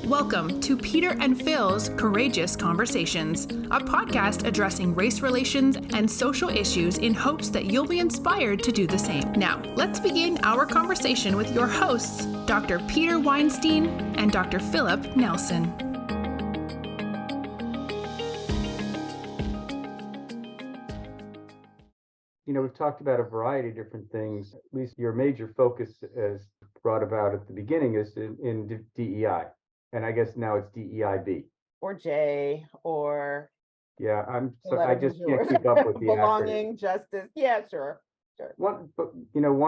Welcome to Peter and Phil's Courageous Conversations, a podcast addressing race relations and social issues in hopes that you'll be inspired to do the same. Now, let's begin our conversation with your hosts, Dr. Peter Weinstein and Dr. Philip Nelson. You know, we've talked about a variety of different things. At least your major focus, as brought about at the beginning, is in DEI. And I guess now it's DEIB. Or J, or Yeah, I just can't keep up with the belonging, acronym. justice. Yeah, sure. One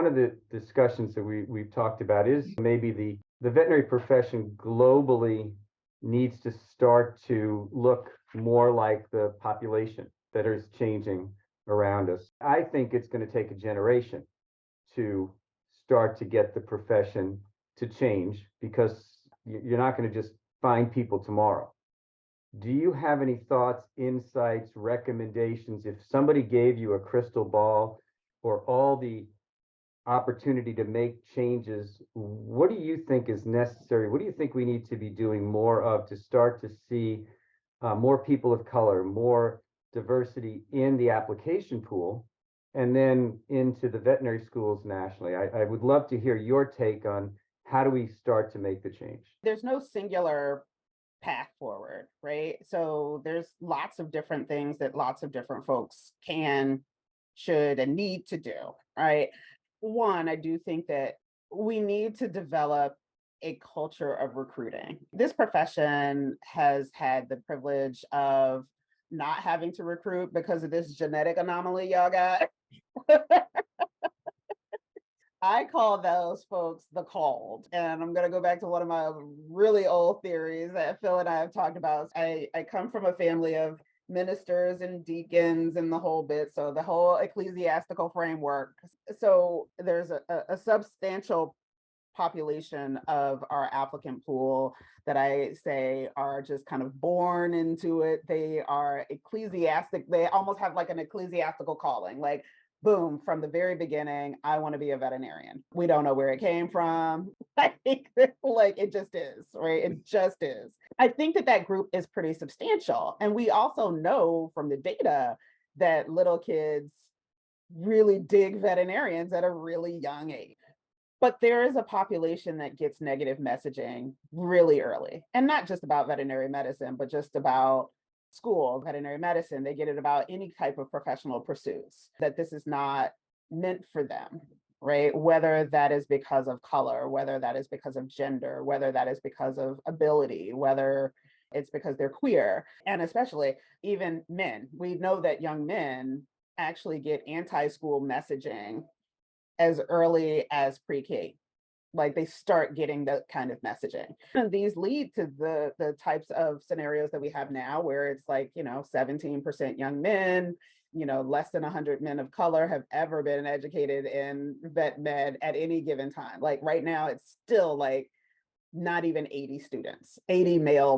of the discussions that we've talked about is maybe the veterinary profession globally needs to start to look more like the population that is changing around us. I think it's going to take a generation to start to get the profession to change, because you're not going to just find people tomorrow. Do you have any thoughts, insights, recommendations? If somebody gave you a crystal ball or all the opportunity to make changes, what do you think is necessary? What do you think we need to be doing more of to start to see more people of color, more diversity in the application pool, and then into the veterinary schools nationally? I would love to hear your take on how do we start to make the change? There's no singular path forward, right? So there's lots of different things that lots of different folks can, should, and need to do, right? One, I do think that we need to develop a culture of recruiting. This profession has had the privilege of not having to recruit because of this genetic anomaly y'all got. I call those folks the called. And I'm going to go back to one of my really old theories that Phil and I have talked about. I come from a family of ministers and deacons and the whole bit. So the whole ecclesiastical framework. So there's a substantial population of our applicant pool that I say are just kind of born into it. They are ecclesiastic. They almost have like an ecclesiastical calling, like, boom, from the very beginning, I want to be a veterinarian. We don't know where it came from. Like it just is, right? It just is. I think that group is pretty substantial. And we also know from the data that little kids really dig veterinarians at a really young age. But there is a population that gets negative messaging really early, and not just about veterinary medicine, but just about school, veterinary medicine. They get it about any type of professional pursuits, that this is not meant for them, right? Whether that is because of color, whether that is because of gender, whether that is because of ability, whether it's because they're queer, and especially even men. We know that young men actually get anti-school messaging as early as pre-K. Like they start getting that kind of messaging. And these lead to the types of scenarios that we have now, where it's like, 17% young men, less than 100 men of color have ever been educated in vet med at any given time. Like right now, it's still like not even 80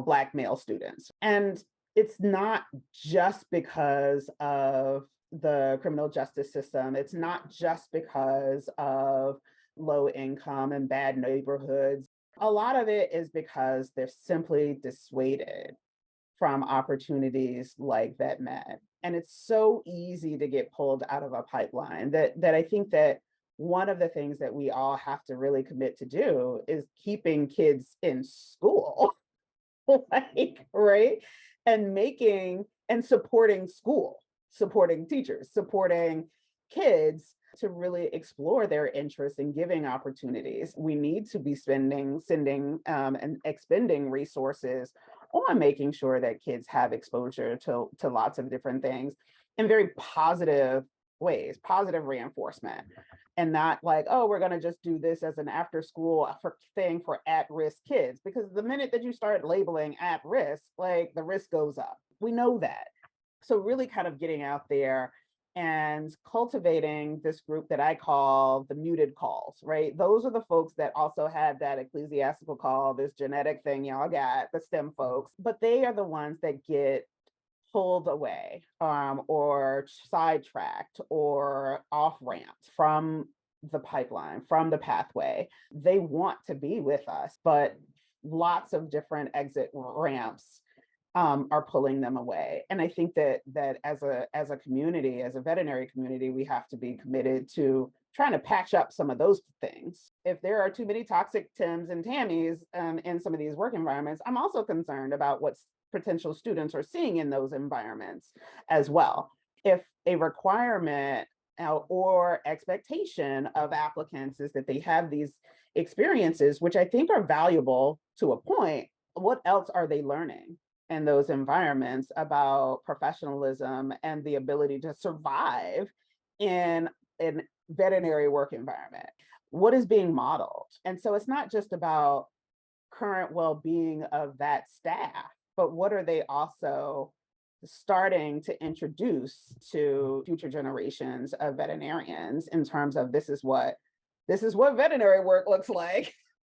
Black male students. And it's not just because of the criminal justice system. It's not just because of low income and bad neighborhoods. A lot of it is because they're simply dissuaded from opportunities like vet med. And it's so easy to get pulled out of a pipeline that I think that one of the things that we all have to really commit to do is keeping kids in school, right? And supporting school, supporting teachers, supporting kids to really explore their interests and giving opportunities. We need to be sending and expending resources on making sure that kids have exposure to lots of different things in very positive ways, positive reinforcement, and not like, oh, we're going to just do this as an after school thing for at-risk kids. Because the minute that you start labeling at risk, like the risk goes up. We know that. So really kind of getting out there and cultivating this group that I call the muted calls, right? Those are the folks that also have that ecclesiastical call, this genetic thing y'all got, the STEM folks, but they are the ones that get pulled away or sidetracked or off-ramped from the pipeline, from the pathway. They want to be with us, but lots of different exit ramps are pulling them away. And I think that as a community, as a veterinary community, we have to be committed to trying to patch up some of those things. If there are too many toxic Tims and Tammies in some of these work environments, I'm also concerned about what potential students are seeing in those environments as well. If a requirement or expectation of applicants is that they have these experiences, which I think are valuable to a point, what else are they learning in those environments about professionalism and the ability to survive in an veterinary work environment? What is being modeled? And so it's not just about current well-being of that staff, but what are they also starting to introduce to future generations of veterinarians in terms of this is what veterinary work looks like.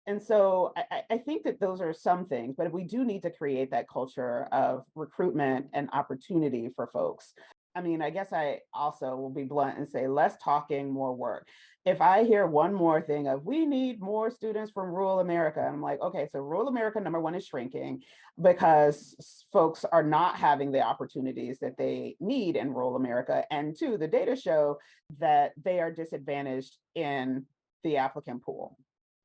And so I think that those are some things, but we do need to create that culture of recruitment and opportunity for folks. I mean, I guess I also will be blunt and say less talking, more work. If I hear one more thing of we need more students from rural America, I'm like, okay, so rural America, number one, is shrinking because folks are not having the opportunities that they need in rural America. And two, the data show that they are disadvantaged in the applicant pool.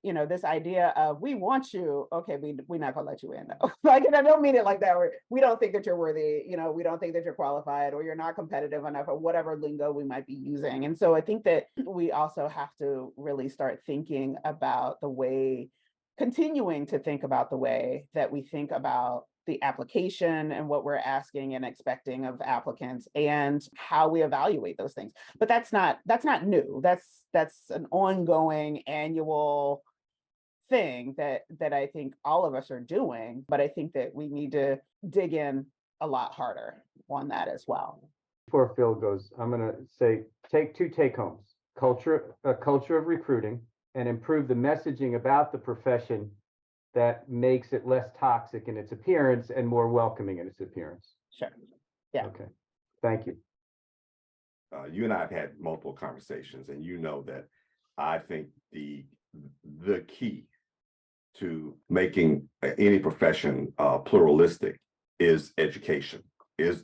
You know, this idea of we want you, okay, we're not gonna let you in though. Like, and I don't mean it like that, or we don't think that you're worthy, you know, we don't think that you're qualified, or you're not competitive enough, or whatever lingo we might be using. And so I think that we also have to really start thinking about continuing to think about the way that we think about the application and what we're asking and expecting of applicants and how we evaluate those things. But that's not new. That's an ongoing annual thing that I think all of us are doing, but I think that we need to dig in a lot harder on that as well. Before Phil goes, I'm going to say take homes: a culture of recruiting, and improve the messaging about the profession that makes it less toxic in its appearance and more welcoming in its appearance. Sure. Yeah. Okay. Thank you. You and I have had multiple conversations, and you know that I think the key to making any profession pluralistic is education, is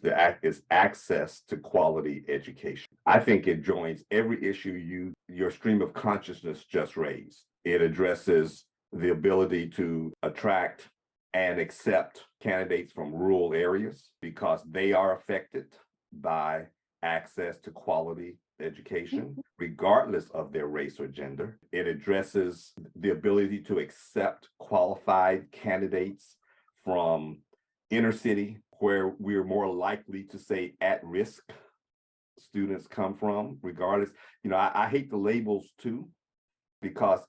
access to quality education. I think it joins every issue your stream of consciousness just raised. It addresses the ability to attract and accept candidates from rural areas because they are affected by access to quality education, regardless of their race or gender. It addresses the ability to accept qualified candidates from inner city, where we're more likely to say at-risk students come from, regardless. You know, I hate the labels too, because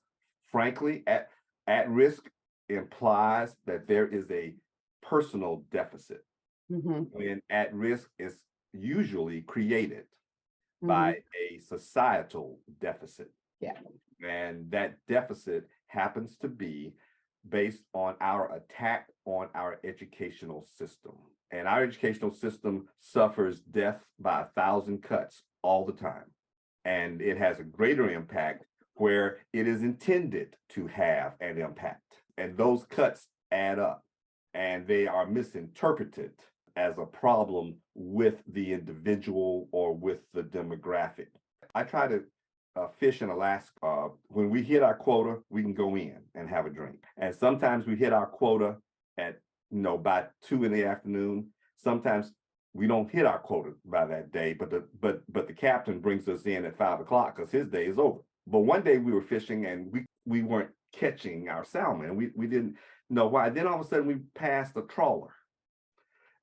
frankly, at risk implies that there is a personal deficit, when at risk is usually created by a societal deficit. Yeah. And that deficit happens to be based on our attack on our educational system. And our educational system suffers death by 1,000 cuts all the time. And it has a greater impact where it is intended to have an impact. And those cuts add up, and they are misinterpreted as a problem with the individual or with the demographic. I try to fish in Alaska. When we hit our quota, we can go in and have a drink. And sometimes we hit our quota at, by 2 p.m. Sometimes we don't hit our quota by that day, but the captain brings us in at 5 o'clock because his day is over. But one day we were fishing and we weren't catching our salmon. We didn't know why. Then all of a sudden we passed a trawler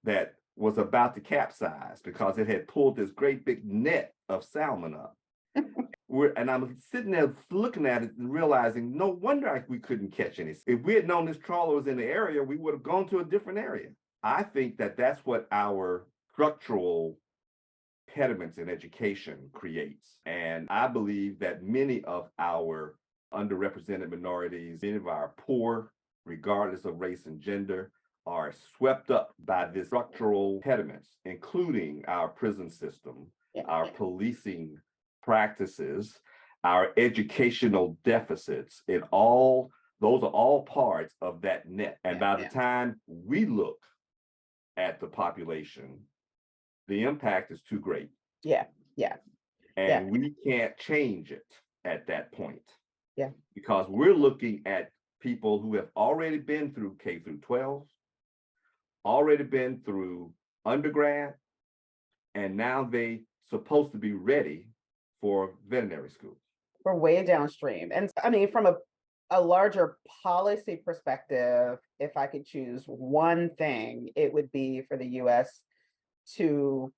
that was about to capsize because it had pulled this great big net of salmon up. And I'm sitting there looking at it and realizing, no wonder we couldn't catch any. If we had known this trawler was in the area, we would have gone to a different area. I think that that's what our structural impediments in education creates. And I believe that many of our underrepresented minorities, many of our poor, regardless of race and gender, are swept up by this structural impediments, including our prison system, our policing practices, our educational deficits. It all Those are all parts of that net. And by the Yeah. time we look at the population, the impact is too great. Yeah. Yeah. And we can't change it at that point. Yeah. Because we're looking at people who have already been through K through 12, already been through undergrad, and now they supposed to be ready for veterinary school. We're way downstream. And I mean, from a larger policy perspective, if I could choose one thing, it would be for the US to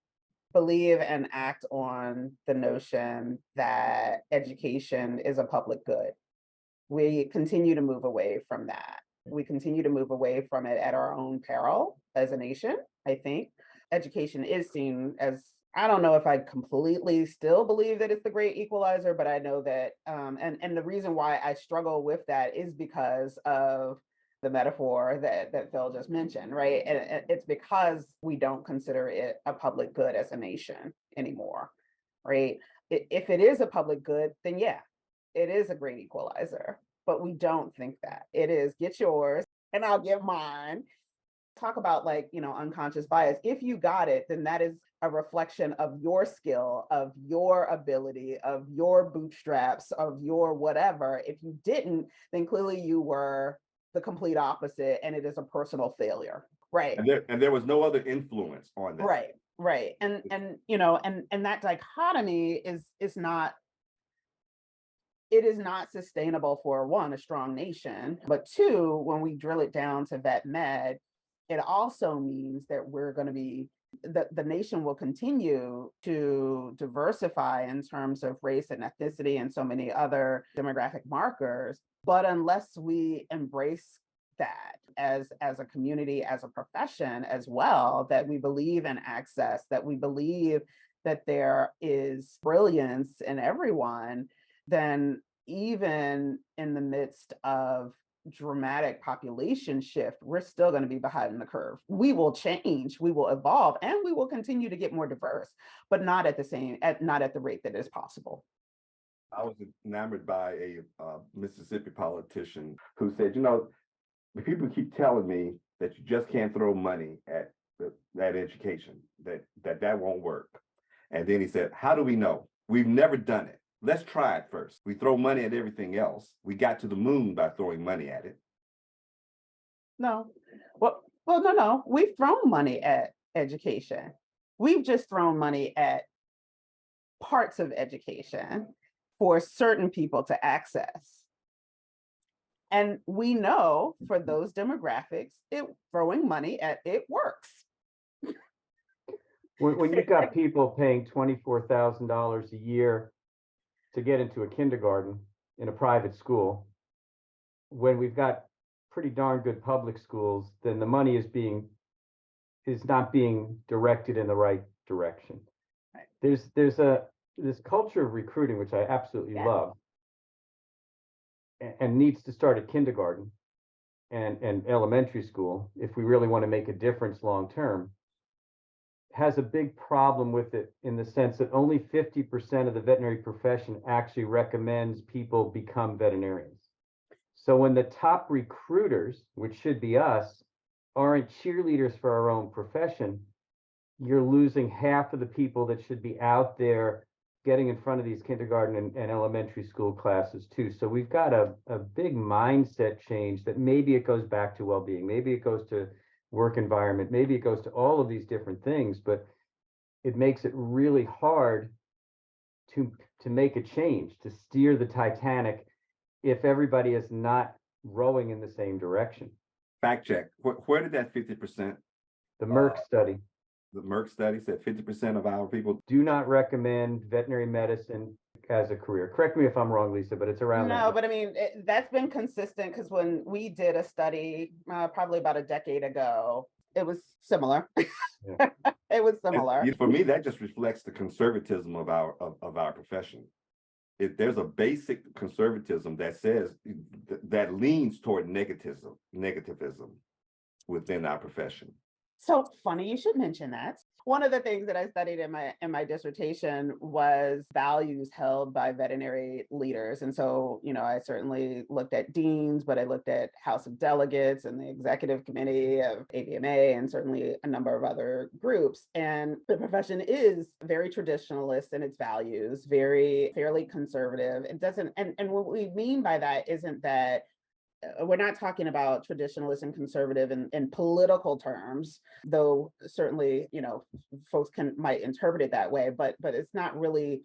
believe and act on the notion that education is a public good. We continue to move away from that. We continue to move away from it at our own peril as a nation, I think. Education is seen as, I don't know if I completely still believe that it's the great equalizer, but I know that, and the reason why I struggle with that is because of the metaphor that Phil just mentioned, right? And it's because we don't consider it a public good as a nation anymore, right? If it is a public good, then yeah, it is a great equalizer, but we don't think that. It is get yours and I'll get mine. Talk about unconscious bias. If you got it, then that is a reflection of your skill, of your ability, of your bootstraps, of your whatever. If you didn't, then clearly you were the complete opposite and it is a personal failure. Right. And there was no other influence on that. Right. And that dichotomy is not, it is not sustainable for one, a strong nation, but two, when we drill it down to vet med, it also means that we're going to be, the nation will continue to diversify in terms of race and ethnicity and so many other demographic markers. But unless we embrace that as a community, as a profession as well, that we believe in access, that we believe that there is brilliance in everyone, then even in the midst of dramatic population shift, we're still going to be behind the curve. We will change, we will evolve, and we will continue to get more diverse, but not at the rate that is possible. I was enamored by a Mississippi politician who said, the people keep telling me that you just can't throw money at that education, that won't work. And then he said, how do we know? We've never done it. Let's try it first. We throw money at everything else. We got to the moon by throwing money at it. No. No. We've thrown money at education. We've just thrown money at parts of education for certain people to access. And we know for those demographics, throwing money at it works. When you've got people paying $24,000 a year to get into a kindergarten in a private school, when we've got pretty darn good public schools, then the money is not being directed in the right direction. Right. There's this culture of recruiting, which I absolutely love, and needs to start at kindergarten and elementary school if we really want to make a difference long term. Has a big problem with it in the sense that only 50% of the veterinary profession actually recommends people become veterinarians. So when the top recruiters, which should be us, aren't cheerleaders for our own profession, you're losing half of the people that should be out there getting in front of these kindergarten and elementary school classes too. So we've got a big mindset change that maybe it goes back to well-being, maybe it goes to work environment, maybe it goes to all of these different things, but it makes it really hard to make a change, to steer the Titanic if everybody is not rowing in the same direction. Fact check. Where did that 50%? The Merck study. The Merck study said 50% of our people do not recommend veterinary medicine as a career. Correct me if I'm wrong, Lisa, but it's around that. No, but I mean, that's been consistent because when we did a study probably about a decade ago, it was similar. Yeah. It was similar. And for me, that just reflects the conservatism of our profession. There's a basic conservatism that says that leans toward negativism within our profession. So funny you should mention that. One of the things that I studied in my dissertation was values held by veterinary leaders. And so, I certainly looked at deans, but I looked at House of Delegates and the executive committee of AVMA and certainly a number of other groups. And the profession is very traditionalist in its values, very fairly conservative. It doesn't, and what we mean by that isn't that we're not talking about traditionalist and conservative in political terms, though certainly, folks might interpret it that way, but it's not really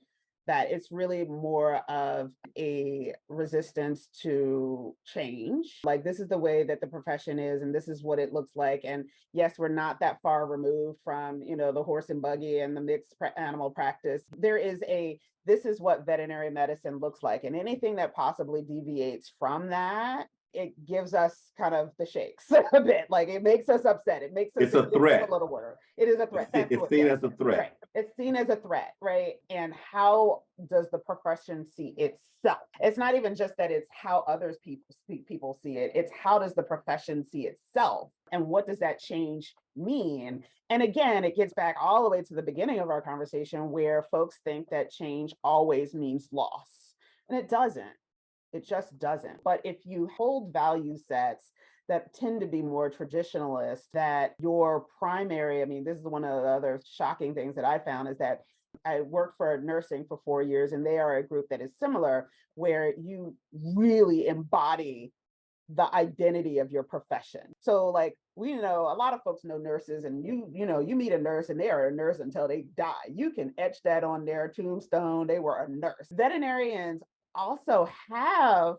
that. It's really more of a resistance to change. Like, this is the way that the profession is, and this is what it looks like. And yes, we're not that far removed from, the horse and buggy and the mixed animal practice. This is what veterinary medicine looks like. And anything that possibly deviates from that, it gives us kind of the shakes a bit. Like, it makes us upset. It makes us It's a threat. A little word. It is a threat. It's seen as a threat. Right. It's seen as a threat, right? And how does the profession see itself? It's not even just that it's how people see it. It's how does the profession see itself? And what does that change mean? And again, it gets back all the way to the beginning of our conversation, where folks think that change always means loss. And it doesn't. It just doesn't. But if you hold value sets that tend to be more traditionalist, that your primary, this is one of the other shocking things that I found, is that I worked for nursing for 4 years, and they are a group that is similar, where you really embody the identity of your profession. So like, we know a lot of folks know nurses, and you meet a nurse and they are a nurse until they die. You can etch that on their tombstone. They were a nurse. Veterinarians also have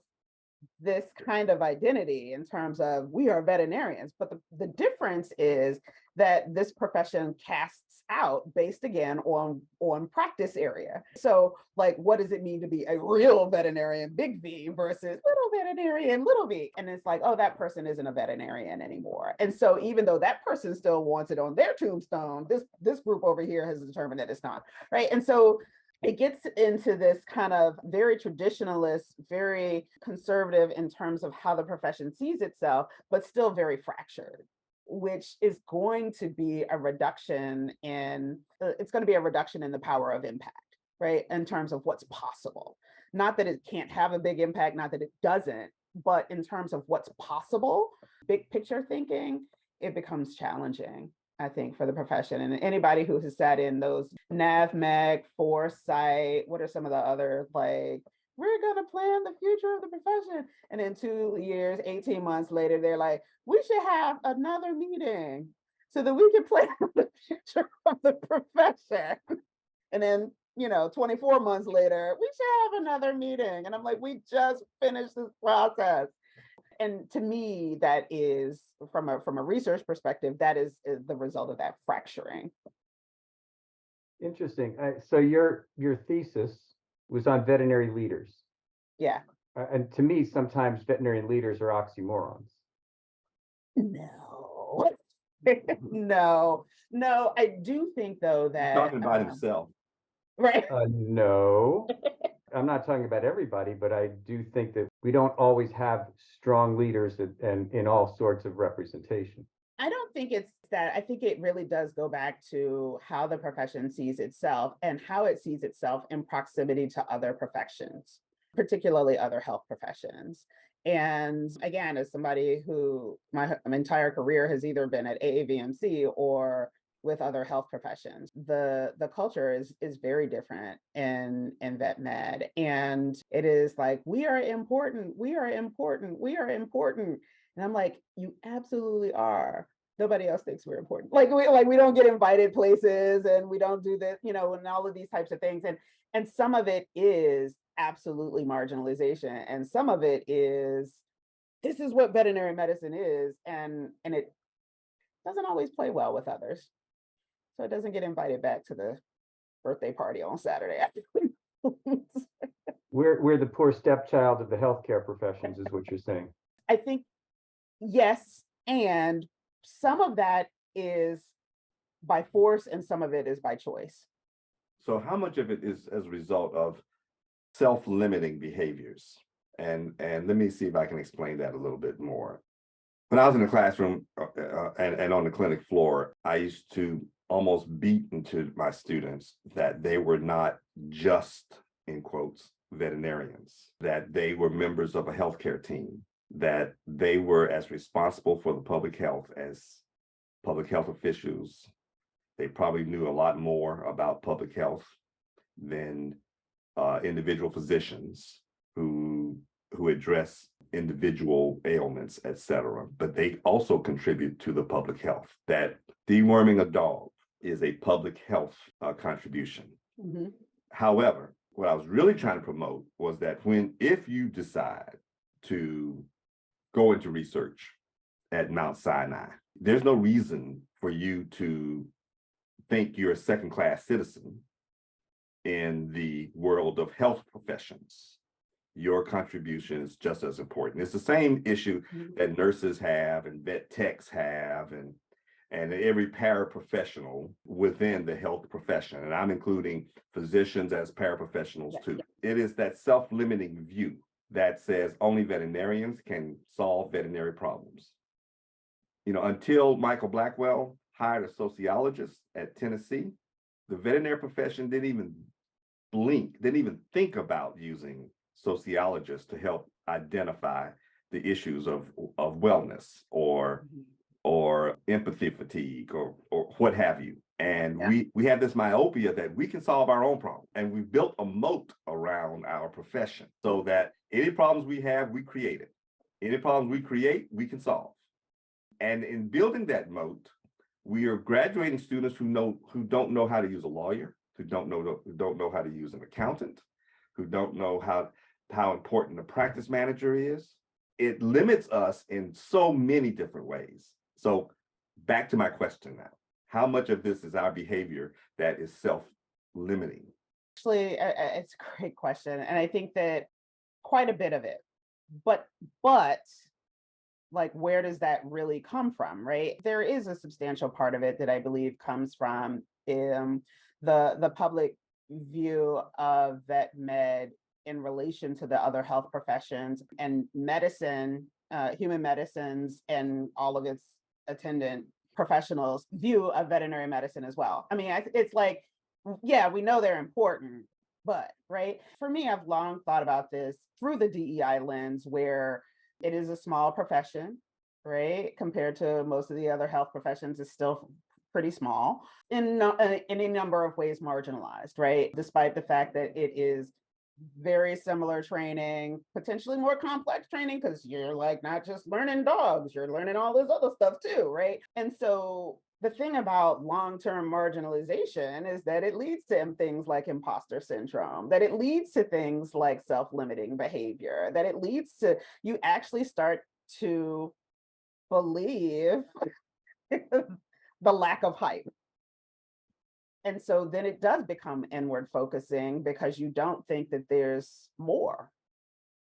this kind of identity in terms of, we are veterinarians, but the difference is that this profession casts out based again on practice area. So like, what does it mean to be a real veterinarian, big V, versus little veterinarian, little v? And it's like, oh, that person isn't a veterinarian anymore. And so even though that person still wants it on their tombstone, this group over here has determined that it's not, right? And so it gets into this kind of very traditionalist, very conservative in terms of how the profession sees itself, but still very fractured, which is going to be a reduction in the power of impact, right? In terms of what's possible. Not that it can't have a big impact, not that it doesn't, but in terms of what's possible, big picture thinking, it becomes challenging, I think, for the profession. And anybody who has sat in those NAVMEC, Foresight, what are some of the other, like, we're going to plan the future of the profession. And in 2 years, 18 months later, they're like, we should have another meeting so that we can plan the future of the profession. And then, 24 months later, we should have another meeting. And I'm like, we just finished this process. And to me, that is, from a research perspective, that is the result of that fracturing. Interesting. So your thesis was on veterinary leaders. Yeah. And to me, sometimes veterinarian leaders are oxymorons. No, no. I do think, though, that Talking about himself. Right. No, I'm not talking about everybody, but I do think that we don't always have strong leaders and in all sorts of representation. I don't think it's that. I think it really does go back to how the profession sees itself and how it sees itself in proximity to other professions, particularly other health professions. And again, as somebody who my entire career has either been at AAVMC or with other health professions, the culture is very different in vet med. And it is like, we are important. And I'm like, you absolutely are. Nobody else thinks we're important. We don't get invited places, and we don't do this, and all of these types of things. And some of it is absolutely marginalization. And some of it is, this is what veterinary medicine is. And it doesn't always play well with others. So it doesn't get invited back to the birthday party on Saturday afternoon. We're the poor stepchild of the healthcare professions, is what you're saying. I think, yes. And some of that is by force and some of it is by choice. So how much of it is as a result of self-limiting behaviors? And let me see if I can explain that a little bit more. When I was in the classroom and on the clinic floor, I used to almost beat into my students that they were not just, in quotes, veterinarians, that they were members of a healthcare team, that they were as responsible for the public health as public health officials. They probably knew a lot more about public health than individual physicians who address individual ailments, et cetera. But they also contribute to the public health. That deworming a dog is a public health contribution. Mm-hmm. However, what I was really trying to promote was that if you decide to go into research at Mount Sinai, there's no reason for you to think you're a second-class citizen in the world of health professions. Your contribution is just as important. It's the same issue that nurses have and vet techs have and every paraprofessional within the health profession. And I'm including physicians as paraprofessionals too. It is that self-limiting view that says only veterinarians can solve veterinary problems. You know, until Michael Blackwell hired a sociologist at Tennessee, the veterinary profession didn't even blink, didn't even think about using sociologists to help identify the issues of wellness or empathy fatigue or what have you. And we have this myopia that we can solve our own problem. And we built a moat around our profession so that any problems we have, we create it. Any problems we create, we can solve. And in building that moat, we are graduating students who don't know how to use a lawyer, who don't know how to use an accountant, who don't know how important a practice manager is. It limits us in so many different ways. So back to my question now. How much of this is our behavior that is self-limiting? Actually, it's a great question. And I think that quite a bit of it, but like, where does that really come from, right? There is a substantial part of it that I believe comes from the public view of vet med in relation to the other health professions and medicine, human medicines, and all of its attendant professionals' view of veterinary medicine as well. I mean, it's like, yeah, we know they're important, but right? For me, I've long thought about this through the DEI lens, where it is a small profession, right? Compared to most of the other health professions, it's still pretty small in a number of ways marginalized, right? Despite the fact that it is very similar training, potentially more complex training, because you're like not just learning dogs, you're learning all this other stuff too, right? And so the thing about long-term marginalization is that it leads to things like imposter syndrome, that it leads to things like self-limiting behavior, that it leads to you actually start to believe the lack of hype. And so then it does become inward focusing because you don't think that there's more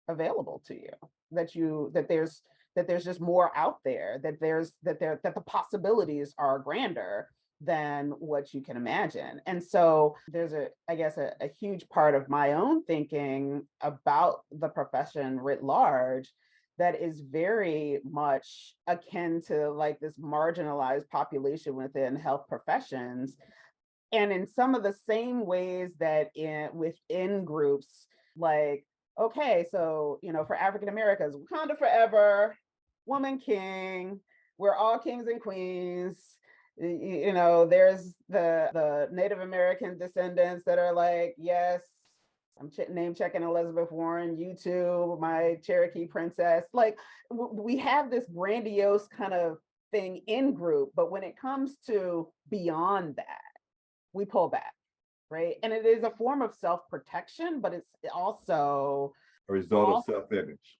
available to you, that there's just more out there, that the possibilities are grander than what you can imagine. And so there's a huge part of my own thinking about the profession writ large that is very much akin to like this marginalized population within health professions. And in some of the same ways that within groups, like, okay, so, for African Americans, Wakanda forever, woman king, we're all kings and queens. There's the Native American descendants that are like, yes, I'm name checking Elizabeth Warren, you too, my Cherokee princess. Like, we have this grandiose kind of thing in group, but when it comes to beyond that, we pull back, right? And it is a form of self-protection, but it's also a result of self-image.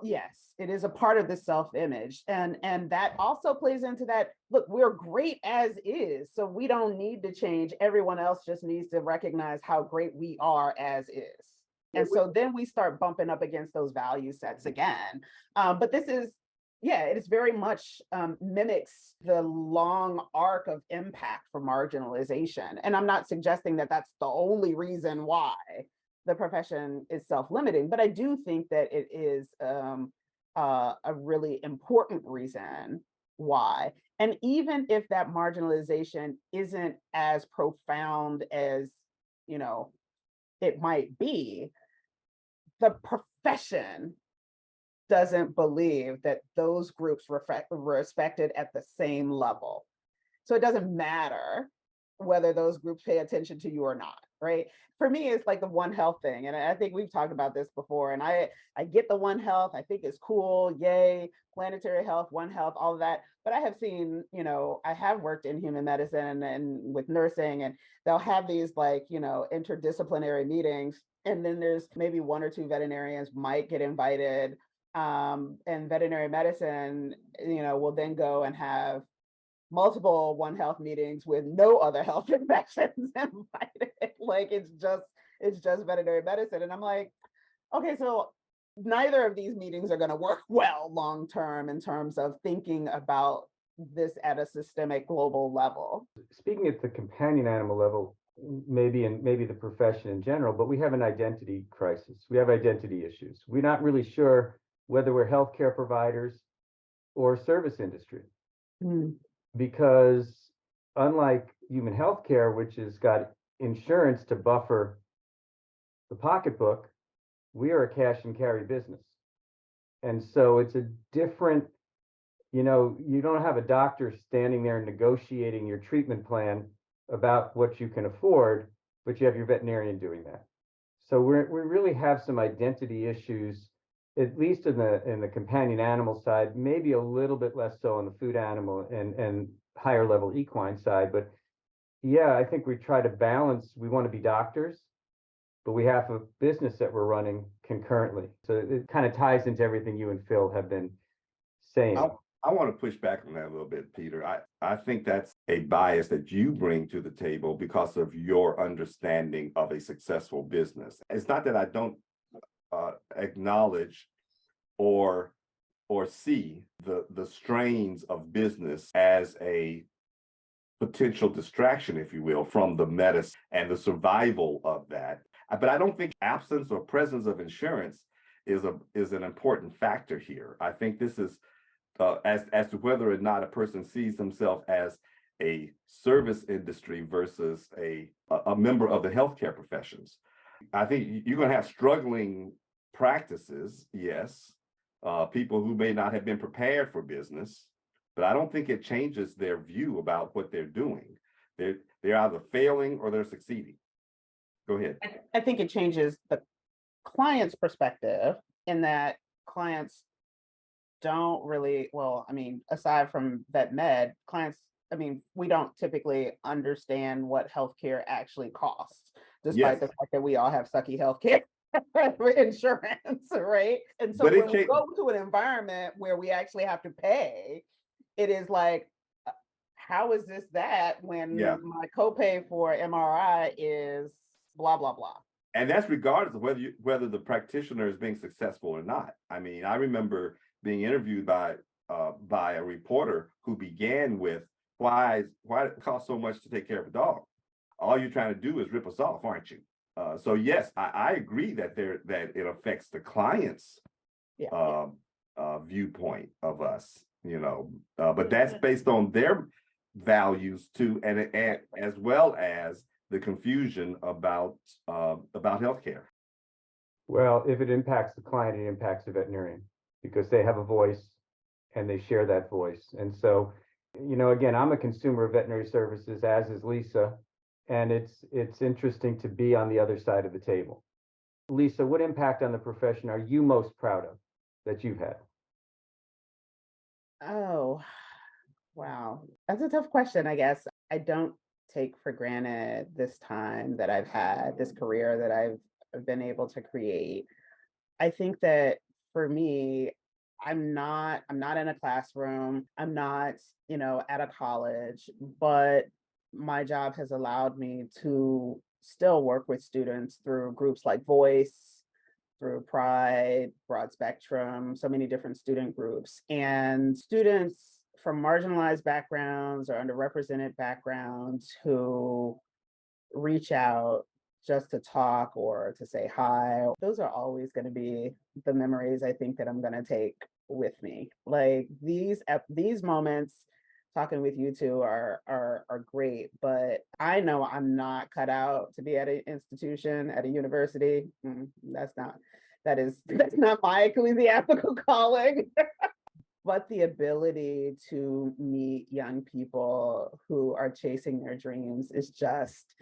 Yes, it is a part of the self-image. And that also plays into that, look, we're great as is, so we don't need to change. Everyone else just needs to recognize how great we are as is. And so then we start bumping up against those value sets again. But this is, it is very much mimics the long arc of impact for marginalization. And I'm not suggesting that that's the only reason why the profession is self-limiting, but I do think that it is a really important reason why. And even if that marginalization isn't as profound as, you know, it might be, the profession doesn't believe that those groups respected at the same level. So it doesn't matter whether those groups pay attention to you or not, right? For me, it's like the One Health thing. And I think we've talked about this before. And I get the One Health. I think it's cool. Yay, planetary health, One Health, all of that. But I have seen, you know, I have worked in human medicine and with nursing, and they'll have these like, you know, interdisciplinary meetings. And then there's maybe one or two veterinarians might get invited. And veterinary medicine, you know, will then go and have multiple One Health meetings with no other health professions invited. Like it's just veterinary medicine. And I'm like, okay, so neither of these meetings are going to work well long term in terms of thinking about this at a systemic global level. Speaking at the companion animal level, maybe the profession in general, but we have an identity crisis. We have identity issues. We're not really sure whether we're healthcare providers or service industry. Because unlike human healthcare, which has got insurance to buffer the pocketbook, we are a cash and carry business. And so it's a different, you know, you don't have a doctor standing there negotiating your treatment plan about what you can afford, but you have your veterinarian doing that. So we really have some identity issues, at least in the companion animal side, maybe a little bit less so on the food animal and higher level equine side. But yeah, I think we try to balance. We want to be doctors, but we have a business that we're running concurrently. So it kind of ties into everything you and Phil have been saying. I want to push back on that a little bit, Peter. I think that's a bias that you bring to the table because of your understanding of a successful business. It's not that I don't acknowledge or see the strains of business as a potential distraction, if you will, from the medicine and the survival of that. But I don't think absence or presence of insurance is an important factor here. I think this is as to whether or not a person sees themselves as a service industry versus a member of the healthcare professions. I think you're going to have struggling practices, yes, people who may not have been prepared for business, but I don't think it changes their view about what they're doing. They're either failing or they're succeeding. Go ahead. I think it changes the client's perspective in that clients don't really, well, I mean, aside from vet med, clients, I mean, we don't typically understand what healthcare actually costs, despite the fact that we all have sucky healthcare insurance, right? And so when we go to an environment where we actually have to pay, it is like, how is this that when my copay for MRI is blah, blah, blah. And that's regardless of whether the practitioner is being successful or not. I mean, I remember being interviewed by a reporter who began with, why it costs so much to take care of a dog? All you're trying to do is rip us off, aren't you? So yes, I agree that it affects the client's viewpoint of us, you know, but that's based on their values too, and as well as the confusion about healthcare. Well, if it impacts the client, it impacts the veterinarian because they have a voice and they share that voice. And so, you know, again, I'm a consumer of veterinary services, as is Lisa, and it's interesting to be on the other side of the table. Lisa, what impact on the profession are you most proud of that you've had? Oh, wow. That's a tough question, I guess. I don't take for granted this time that I've had, this career that I've been able to create. I think that for me, I'm not in a classroom. I'm not, you know, at a college, but my job has allowed me to still work with students through groups like Voice, through Pride, Broad Spectrum, so many different student groups. And students from marginalized backgrounds or underrepresented backgrounds who reach out just to talk or to say hi. Those are always going to be the memories I think that I'm going to take with me. Like these moments talking with you two are great, but I know I'm not cut out to be at an institution, at a university. That's not my ecclesiastical calling. But the ability to meet young people who are chasing their dreams is just,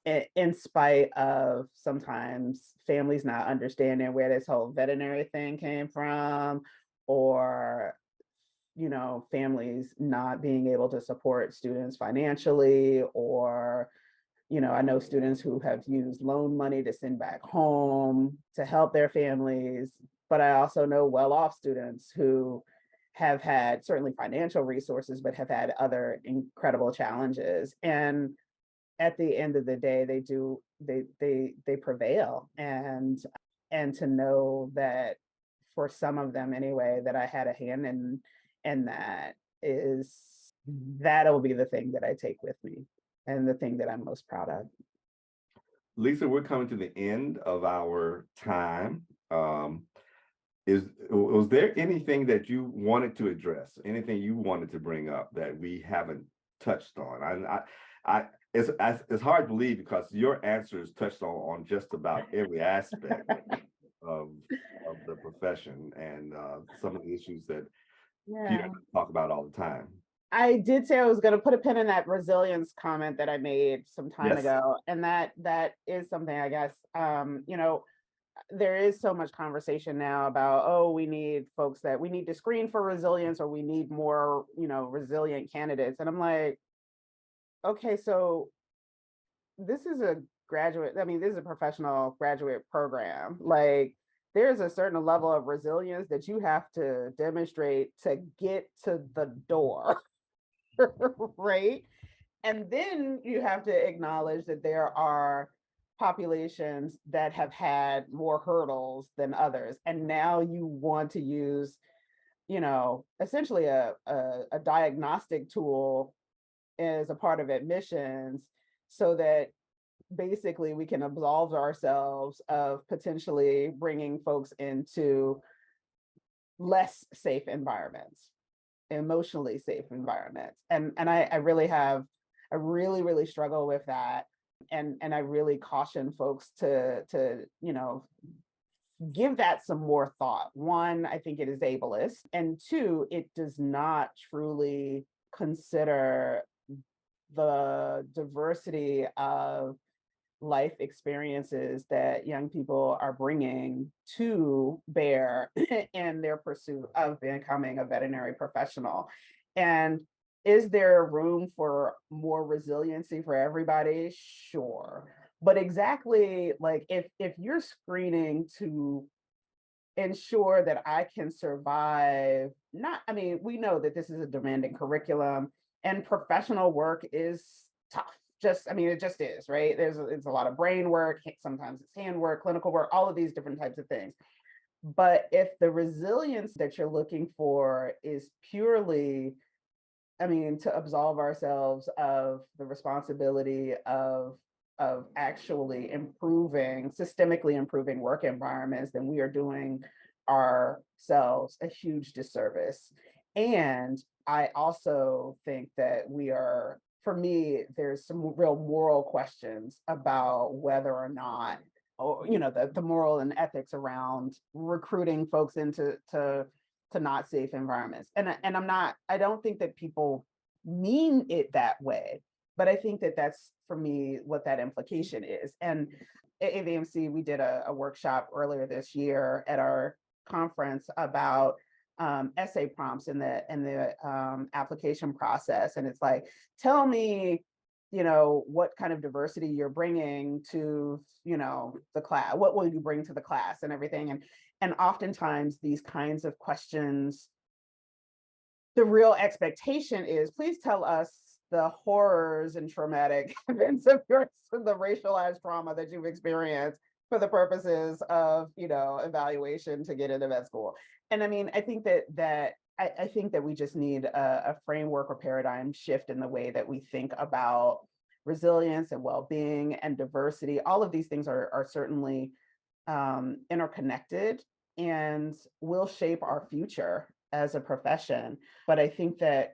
in spite of sometimes families not understanding where this whole veterinary thing came from, or families not being able to support students financially, or I know students who have used loan money to send back home to help their families, but I also know well-off students who have had certainly financial resources, but have had other incredible challenges. And at the end of the day, they prevail. And to know that for some of them anyway, that I had a hand in that'll be the thing that I take with me, and the thing that I'm most proud of. Lisa, we're coming to the end of our time. Was there anything that you wanted to address, anything you wanted to bring up that we haven't touched on? It's hard to believe, because your answers touched on just about every aspect of the profession, and some of the issues that Peter talk about all the time. I did say I was going to put a pin in that resilience comment that I made some time ago, and that is something, I guess, there is so much conversation now about, oh, we need to screen for resilience, or we need more, resilient candidates. And I'm like, okay, so this is a professional graduate program. Like, there's a certain level of resilience that you have to demonstrate to get to the door, right? And then you have to acknowledge that there are populations that have had more hurdles than others. And now you want to use, essentially a diagnostic tool as a part of admissions, so that basically we can absolve ourselves of potentially bringing folks into less safe environments, emotionally safe environments. And I really struggle with that. And I really caution folks to give that some more thought. One, I think it is ableist. And two, it does not truly consider the diversity of life experiences that young people are bringing to bear in their pursuit of becoming a veterinary professional. And is there room for more resiliency for everybody? Sure. But exactly, like, if you're screening to ensure that I can survive, we know that this is a demanding curriculum, and professional work is tough. It just is, right? It's a lot of brain work, sometimes it's hand work, clinical work, all of these different types of things. But if the resilience that you're looking for is purely, to absolve ourselves of the responsibility of actually systemically improving work environments, then we are doing ourselves a huge disservice. And I also think that for me, there's some real moral questions about whether or not, the moral and ethics around recruiting folks into not safe environments. And I don't think that people mean it that way, but I think that that's, for me, what that implication is. And at AVMC, we did a workshop earlier this year at our conference about essay prompts in the application process. And it's like, tell me, what kind of diversity you're bringing to, the class, what will you bring to the class and everything. And oftentimes these kinds of questions, the real expectation is, please tell us the horrors and traumatic events of the racialized trauma that you've experienced for the purposes of, evaluation to get into vet school. And I think that we just need a framework or paradigm shift in the way that we think about resilience and well-being and diversity. All of these things are certainly interconnected and will shape our future as a profession. But I think that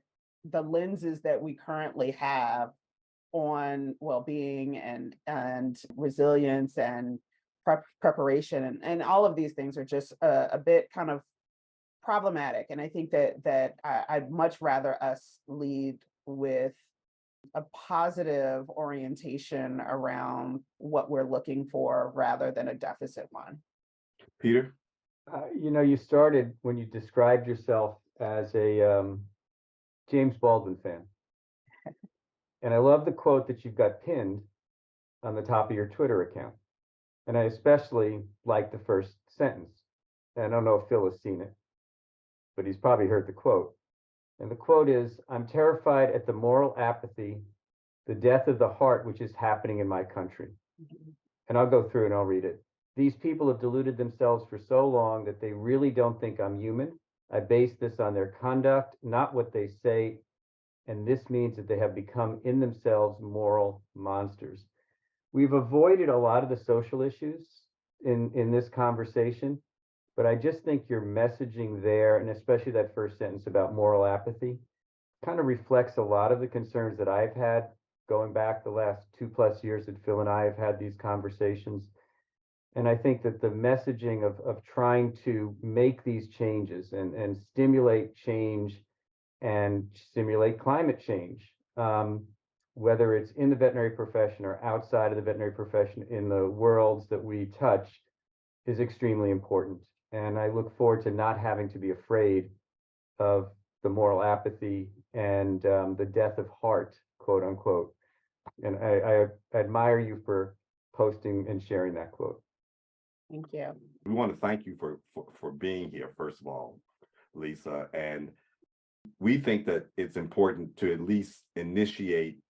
the lenses that we currently have on well-being and resilience and preparation and all of these things are just a bit kind of problematic. And I think that I'd much rather us lead with a positive orientation around what we're looking for rather than a deficit one. Peter? You started when you described yourself as a James Baldwin fan. And I love the quote that you've got pinned on the top of your Twitter account. And I especially like the first sentence. And I don't know if Phil has seen it, but he's probably heard the quote. And the quote is, "I'm terrified at the moral apathy, the death of the heart, which is happening in my country." And I'll go through and I'll read it. "These people have deluded themselves for so long that they really don't think I'm human. I base this on their conduct, not what they say. And this means that they have become in themselves moral monsters." We've avoided a lot of the social issues in this conversation, but I just think your messaging there, and especially that first sentence about moral apathy, kind of reflects a lot of the concerns that I've had going back the last 2+ years that Phil and I have had these conversations. And I think that the messaging of trying to make these changes and stimulate change and stimulate climate change, whether it's in the veterinary profession or outside of the veterinary profession in the worlds that we touch, is extremely important. And I look forward to not having to be afraid of the moral apathy and the death of heart, quote unquote. And I admire you for posting and sharing that quote. Thank you. We want to thank you for being here, first of all, Lisa. And we think that it's important to at least initiate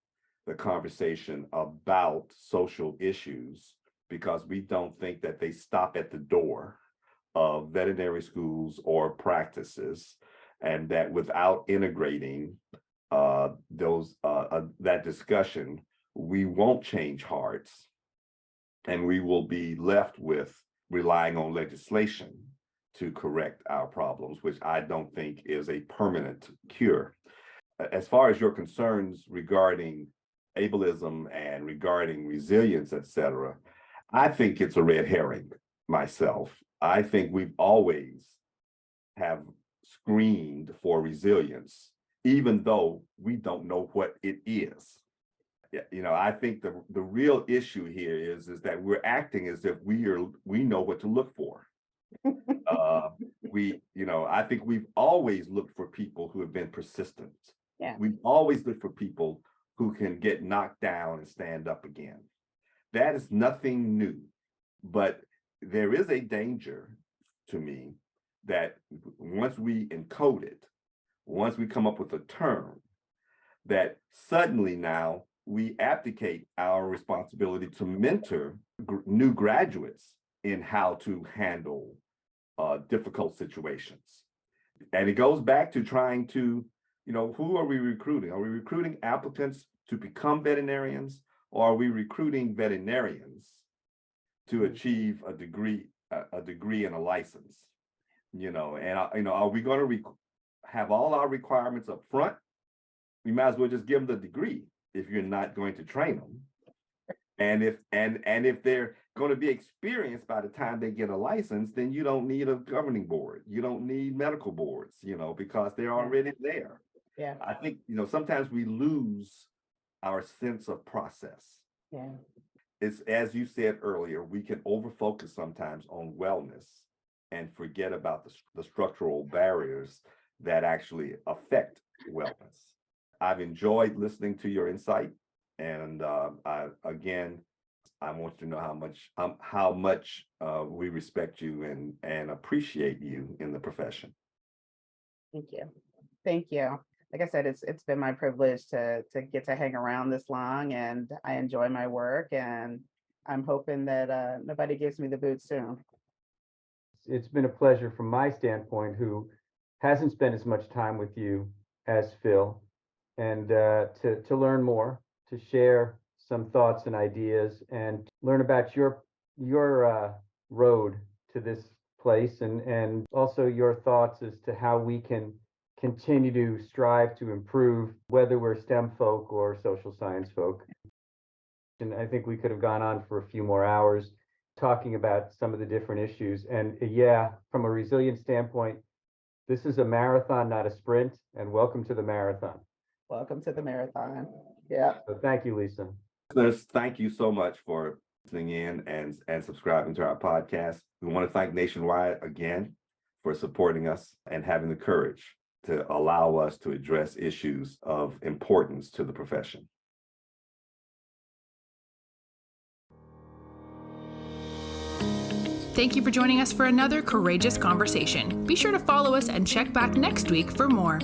the conversation about social issues, because we don't think that they stop at the door of veterinary schools or practices, and that without integrating that discussion, we won't change hearts, and we will be left with relying on legislation to correct our problems, which I don't think is a permanent cure. As far as your concerns regarding ableism and regarding resilience, et cetera, I think it's a red herring myself. I think we've always have screened for resilience, even though we don't know what it is. I think the real issue here is that we're acting as if we know what to look for. I think we've always looked for people who have been persistent. Yeah. We've always looked for people who can get knocked down and stand up again. That is nothing new, but there is a danger to me that once we encode it, once we come up with a term, that suddenly now we abdicate our responsibility to mentor new graduates in how to handle difficult situations. And it goes back to trying to, who are we recruiting? Are we recruiting applicants to become veterinarians, or are we recruiting veterinarians to achieve a degree and a license? Are we going to have all our requirements up front? We might as well just give them the degree if you're not going to train them. And if they're going to be experienced by the time they get a license, then you don't need a governing board. You don't need medical boards, because they're already there. Yeah. I think, sometimes we lose our sense of process. Yeah. It's, as you said earlier, we can overfocus sometimes on wellness and forget about the structural barriers that actually affect wellness. I've enjoyed listening to your insight, and I want you to know how much we respect you and appreciate you in the profession. Thank you. Thank you. Like I said, it's been my privilege to get to hang around this long, and I enjoy my work, and I'm hoping that nobody gives me the boot soon. It's been a pleasure from my standpoint, who hasn't spent as much time with you as Phil, and to learn more, to share some thoughts and ideas, and learn about your road to this place, and also your thoughts as to how we can continue to strive to improve, whether we're STEM folk or social science folk. And I think we could have gone on for a few more hours talking about some of the different issues. And yeah, from a resilience standpoint, this is a marathon, not a sprint. And welcome to the marathon. Welcome to the marathon. Yeah. So thank you, Lisa. Listeners, thank you so much for listening in and subscribing to our podcast. We want to thank Nationwide again for supporting us and having the courage to allow us to address issues of importance to the profession. Thank you for joining us for another courageous conversation. Be sure to follow us and check back next week for more.